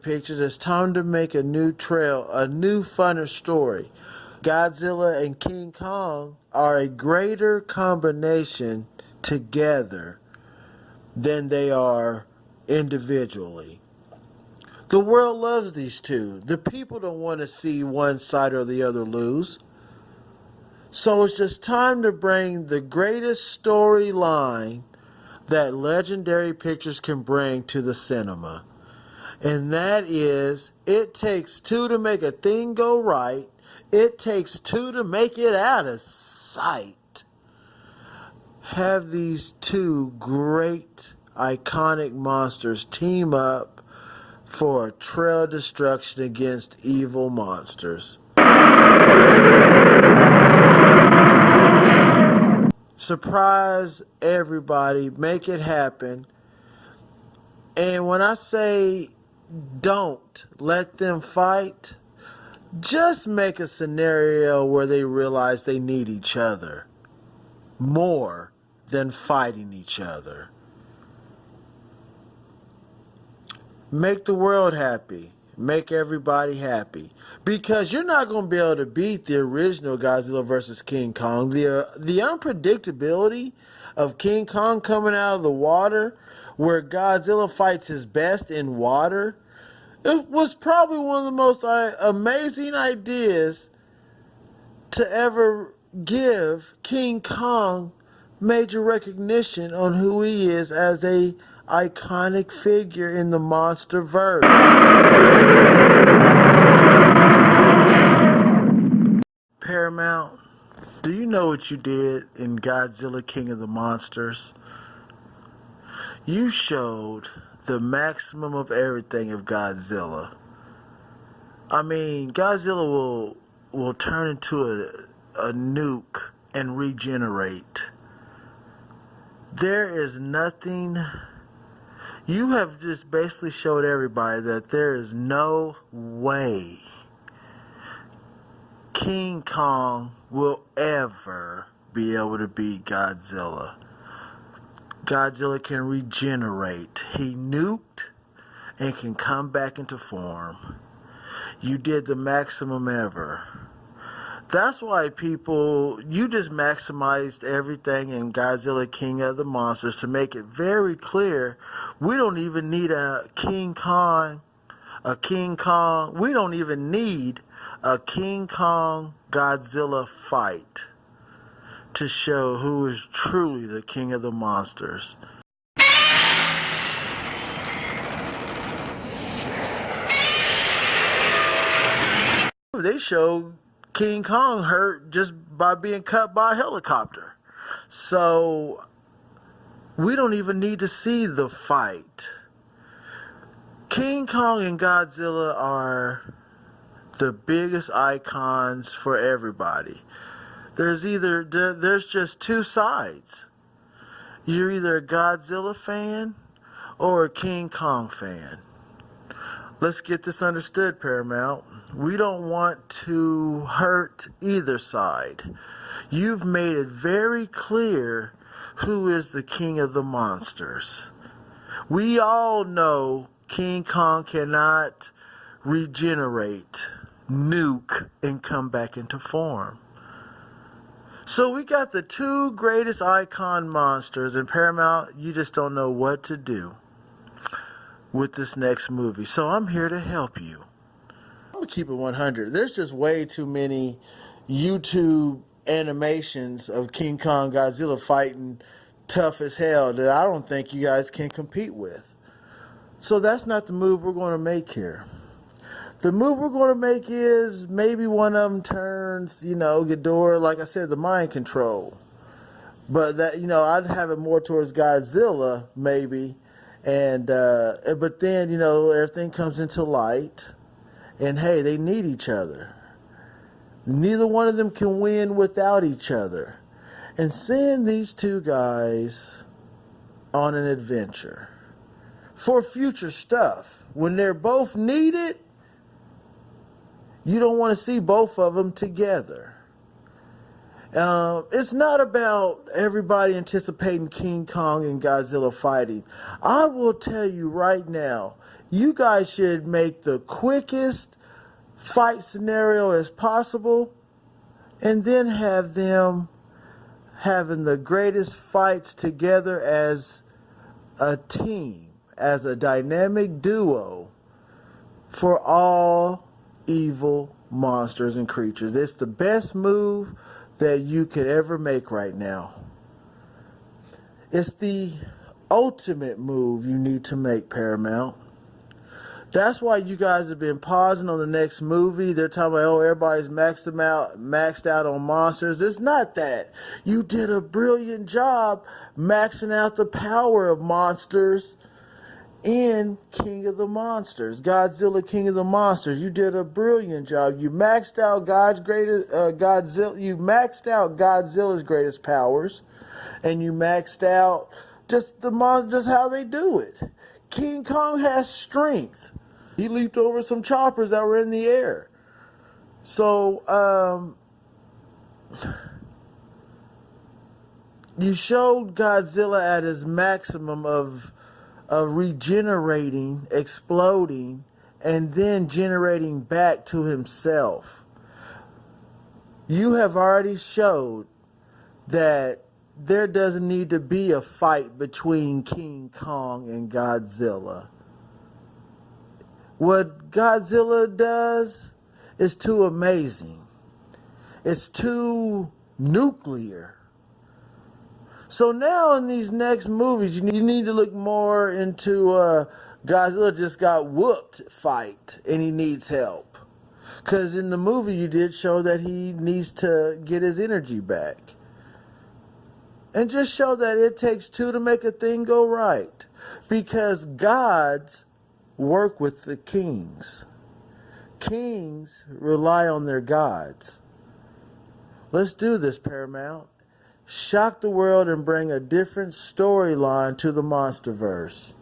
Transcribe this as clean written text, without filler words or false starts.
Pictures, it's time to make a new trail, a new funner story. Godzilla and King Kong are a greater combination together than they are individually. The world loves these two. The people don't want to see one side or the other lose. So it's just time to bring the greatest storyline that Legendary Pictures can bring to the cinema. And that is, it takes two to make a thing go right. It takes two to make it out of sight. Have these two great, iconic monsters team up for a trail of destruction against evil monsters. Surprise everybody, make it happen. And when I say don't let them fight, just make a scenario where they realize they need each other more than fighting each other. Make the world happy. Make everybody happy. Because you're not going to be able to beat the original Godzilla vs. King Kong. The unpredictability of King Kong coming out of the water, where Godzilla fights his best in water, it was probably one of the most amazing ideas to ever give King Kong major recognition on who he is as a iconic figure in the monster verse. Paramount, do you know what you did in Godzilla King of the Monsters? You showed the maximum of everything of Godzilla. I mean, Godzilla will turn into a nuke and regenerate. There is nothing. You have just basically showed everybody that there is no way King Kong will ever be able to beat Godzilla. Godzilla can regenerate. He nuked and can come back into form. You did the maximum ever. That's why you just maximized everything in Godzilla King of the Monsters to make it very clear we don't even need a King Kong. We don't even need a King Kong Godzilla fight to show who is truly the king of the monsters. They show King Kong hurt just by being cut by a helicopter. So we don't even need to see the fight. King Kong and Godzilla are the biggest icons for everybody. There's just two sides. You're either a Godzilla fan or a King Kong fan. Let's get this understood, Paramount. We don't want to hurt either side. You've made it very clear who is the king of the monsters. We all know King Kong cannot regenerate, nuke, and come back into form. So we got the two greatest icon monsters, and Paramount, you just don't know what to do with this next movie. So I'm here to help you. I'm going to keep it 100. There's just way too many YouTube animations of King Kong Godzilla fighting tough as hell that I don't think you guys can compete with. So that's not the move we're going to make here. The move we're going to make is maybe one of them turns, Ghidorah, like I said, the mind control. But that, I'd have it more towards Godzilla, maybe. And, but then, everything comes into light. And hey, they need each other. Neither one of them can win without each other. And send these two guys on an adventure for future stuff. When they're both needed, you don't want to see both of them together. It's not about everybody anticipating King Kong and Godzilla fighting. I will tell you right now, You guys should make the quickest fight scenario as possible, and then have them having the greatest fights together as a team, as a dynamic duo for all evil monsters and creatures. It's the best move that you could ever make right now. It's the ultimate move you need to make, Paramount. That's why you guys have been pausing on the next movie. They're talking about, oh, everybody's maxed out on monsters. It's not that. You did a brilliant job maxing out the power of monsters in King of the Monsters, Godzilla, King of the Monsters. You did a brilliant job. You maxed out Godzilla. You maxed out Godzilla's greatest powers, and you maxed out just how they do it. King Kong has strength. He leaped over some choppers that were in the air. So, you showed Godzilla at his maximum of regenerating, exploding, and then generating back to himself. You have already showed that there doesn't need to be a fight between King Kong and Godzilla. What Godzilla does is too amazing. It's too nuclear. So now in these next movies, you need to look more into Godzilla just got whooped fight and he needs help. Because in the movie you did show that he needs to get his energy back. And just show that it takes two to make a thing go right. Because gods work with the kings. Kings rely on their gods. Let's do this, Paramount. Shock the world and bring a different storyline to the Monsterverse.